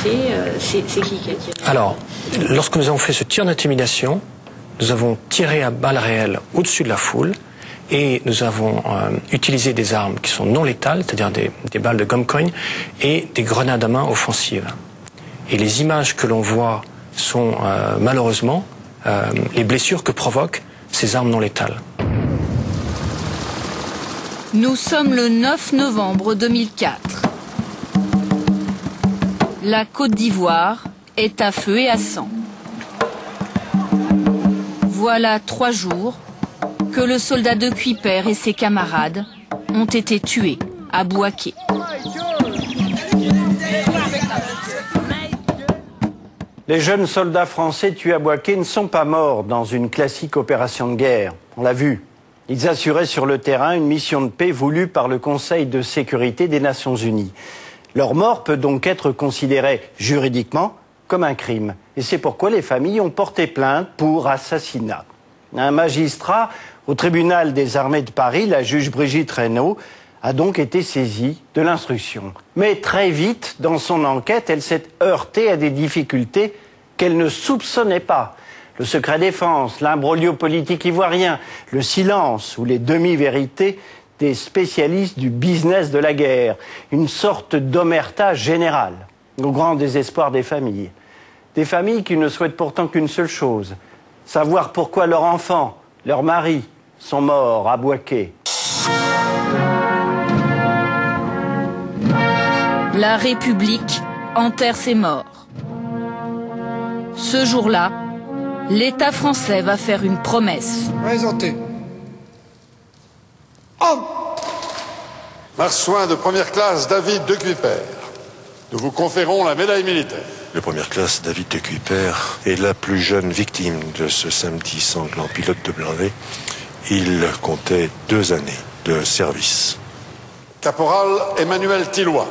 arrêté. C'est qui a tiré? Alors, lorsque nous avons fait ce tir d'intimidation, nous avons tiré à balles réelles au-dessus de la foule et nous avons utilisé des armes qui sont non létales, c'est-à-dire des balles de gomme-cogne et des grenades à main offensives. Et les images que l'on voit sont malheureusement les blessures que provoquent ces armes non létales. Nous sommes le 9 novembre 2004. La Côte d'Ivoire est à feu et à sang. Voilà 3 jours que le soldat de Cuypers et ses camarades ont été tués à Bouaké. Les jeunes soldats français tués à Bouaké ne sont pas morts dans une classique opération de guerre. On l'a vu. Ils assuraient sur le terrain une mission de paix voulue par le Conseil de sécurité des Nations Unies. Leur mort peut donc être considérée juridiquement comme un crime. Et c'est pourquoi les familles ont porté plainte pour assassinat. Un magistrat au tribunal des armées de Paris, la juge Brigitte Reynaud, a donc été saisie de l'instruction. Mais très vite, dans son enquête, elle s'est heurtée à des difficultés qu'elle ne soupçonnait pas. Le secret défense, l'imbroglio politique ivoirien, le silence ou les demi-vérités des spécialistes du business de la guerre, une sorte d'omerta générale, au grand désespoir des familles. Des familles qui ne souhaitent pourtant qu'une seule chose, savoir pourquoi leurs enfants, leurs maris sont morts à Bouaké. La République enterre ses morts. Ce jour-là, l'État français va faire une promesse. Présentez. Homme. Marsouin de première classe David de Cuypers. Nous vous conférons la médaille militaire. De première classe, David de Cuypers est la plus jeune victime de ce samedi sanglant pilote de blindé. Il comptait 2 années de service. Caporal Emmanuel Tilloy.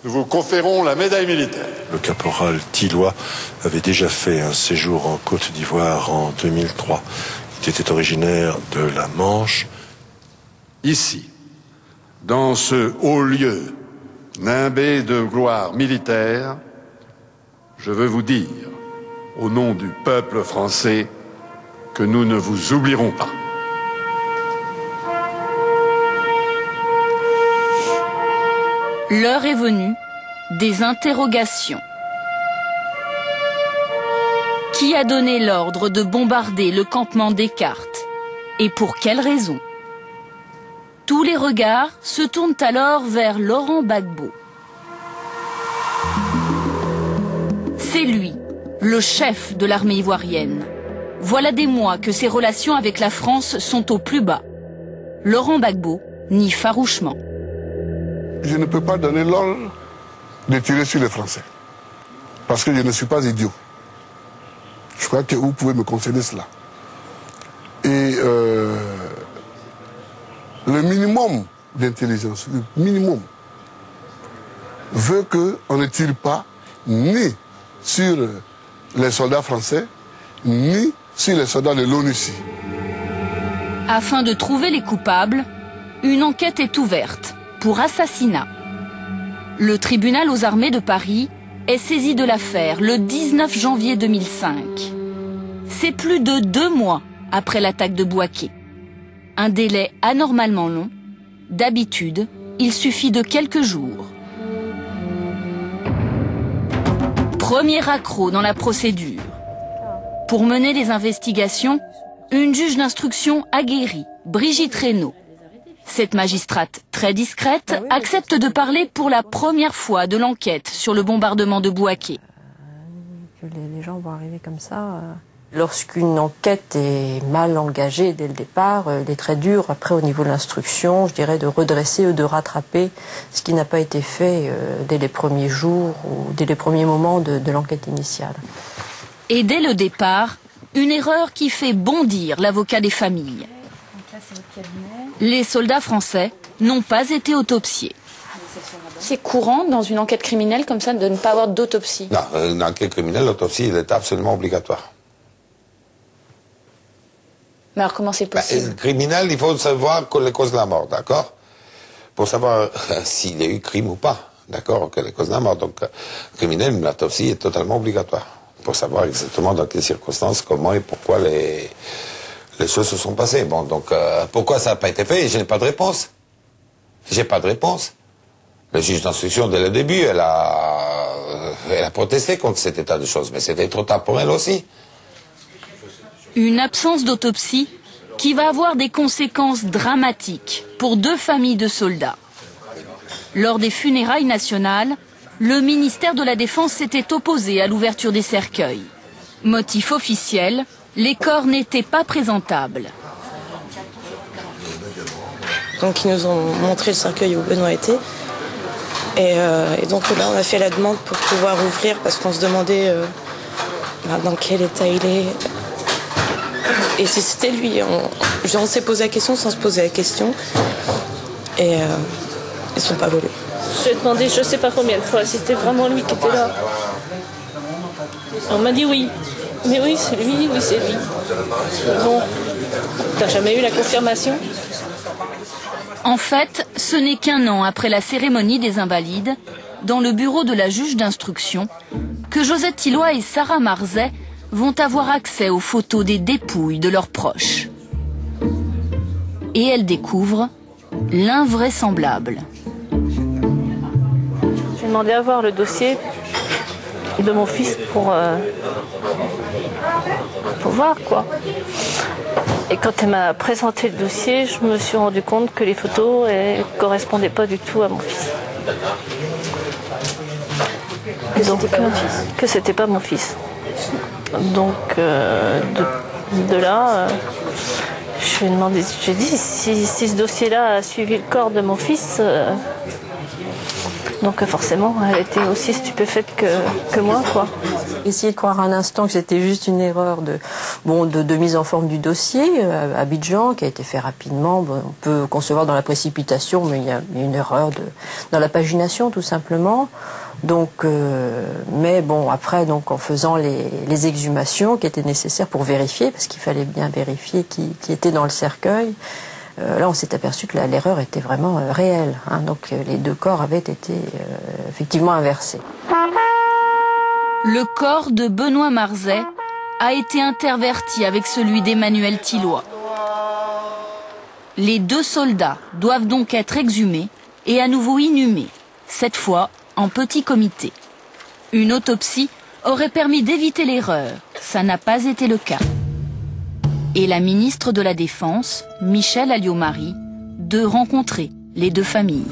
Nous vous conférons la médaille militaire. Le caporal Tilloy avait déjà fait un séjour en Côte d'Ivoire en 2003. Il était originaire de la Manche. Ici, dans ce haut lieu, nimbé de gloire militaire, je veux vous dire, au nom du peuple français, que nous ne vous oublierons pas. L'heure est venue des interrogations. Qui a donné l'ordre de bombarder le campement Descartes? Et pour quelle raison? Tous les regards se tournent alors vers Laurent Gbagbo. C'est lui, le chef de l'armée ivoirienne. Voilà des mois que ses relations avec la France sont au plus bas. Laurent Gbagbo nie farouchement. Je ne peux pas donner l'ordre de tirer sur les Français. Parce que je ne suis pas idiot. Je crois que vous pouvez me concéder cela. Et le minimum d'intelligence, le minimum, veut qu'on ne tire pas ni sur les soldats français, ni sur les soldats de l'ONUCI. Afin de trouver les coupables, une enquête est ouverte pour assassinat. Le tribunal aux armées de Paris est saisi de l'affaire le 19 janvier 2005. C'est plus de 2 mois après l'attaque de Bouaké. Un délai anormalement long. D'habitude, il suffit de quelques jours. Premier accroc dans la procédure. Pour mener les investigations, une juge d'instruction aguerrie, Brigitte Reynaud. Cette magistrate très discrète accepte de parler pour la première fois de l'enquête sur le bombardement de Bouaké. Que les gens vont arriver comme ça. Lorsqu'une enquête est mal engagée dès le départ, il est très dur après au niveau de l'instruction, je dirais, de redresser ou de rattraper ce qui n'a pas été fait dès les premiers jours ou dès les premiers moments de l'enquête initiale. Et dès le départ, une erreur qui fait bondir l'avocat des familles. Les soldats français n'ont pas été autopsiés. C'est courant dans une enquête criminelle comme ça de ne pas avoir d'autopsie? Non, une enquête criminelle, l'autopsie, elle est absolument obligatoire. Mais alors comment c'est possible? Criminel, il faut savoir les causes de la mort, d'accord? Pour savoir s'il y a eu crime ou pas. D'accord, que les causes de la mort. Donc, criminel, une autopsie est totalement obligatoire pour savoir exactement dans quelles circonstances, comment et pourquoi les choses se sont passées. Bon, donc, pourquoi ça n'a pas été fait? Je n'ai pas de réponse. J'ai pas de réponse. Le juge d'instruction, dès le début, elle a protesté contre cet état de choses, mais c'était trop tard pour elle aussi. Une absence d'autopsie qui va avoir des conséquences dramatiques pour 2 familles de soldats. Lors des funérailles nationales, le ministère de la Défense s'était opposé à l'ouverture des cercueils. Motif officiel, les corps n'étaient pas présentables. Donc ils nous ont montré le cercueil où Benoît était. Et donc là, on a fait la demande pour pouvoir ouvrir parce qu'on se demandait dans quel état il est. Et si c'était lui, on s'est posé la question sans se poser la question. Et ils ne sont pas volés. J'ai demandé je ne sais pas combien de fois si c'était vraiment lui qui était là. On m'a dit oui. Mais oui, c'est lui, oui, c'est lui. Bon, t'as jamais eu la confirmation? En fait, ce n'est qu'1 an après la cérémonie des Invalides, dans le bureau de la juge d'instruction, que Josette Tilloy et Sarah Marzet vont avoir accès aux photos des dépouilles de leurs proches. Et elles découvrent l'invraisemblable. J'ai demandé à voir le dossier de mon fils pour voir quoi. Et quand elle m'a présenté le dossier, je me suis rendu compte que les photos ne correspondaient pas du tout à mon fils. Que c'était pas mon fils. Donc de là, je lui ai demandé, j'ai dit si ce dossier-là a suivi le corps de mon fils. Donc forcément, elle était aussi stupéfaite que moi, quoi. Essayez de croire un instant que c'était juste une erreur de mise en forme du dossier à Abidjan, qui a été fait rapidement. Bon, on peut concevoir dans la précipitation, mais il y a une erreur dans la pagination, tout simplement. Donc, mais bon, après, donc en faisant les exhumations qui étaient nécessaires pour vérifier, parce qu'il fallait bien vérifier qui était dans le cercueil. Là, on s'est aperçu que l'erreur était vraiment réelle. Hein, donc, les 2 corps avaient été effectivement inversés. Le corps de Benoît Marzet a été interverti avec celui d'Emmanuel Tilloy. Les 2 soldats doivent donc être exhumés et à nouveau inhumés, cette fois en petit comité. Une autopsie aurait permis d'éviter l'erreur. Ça n'a pas été le cas. Et la ministre de la Défense, Michèle Alliot-Marie, de rencontrer les 2 familles.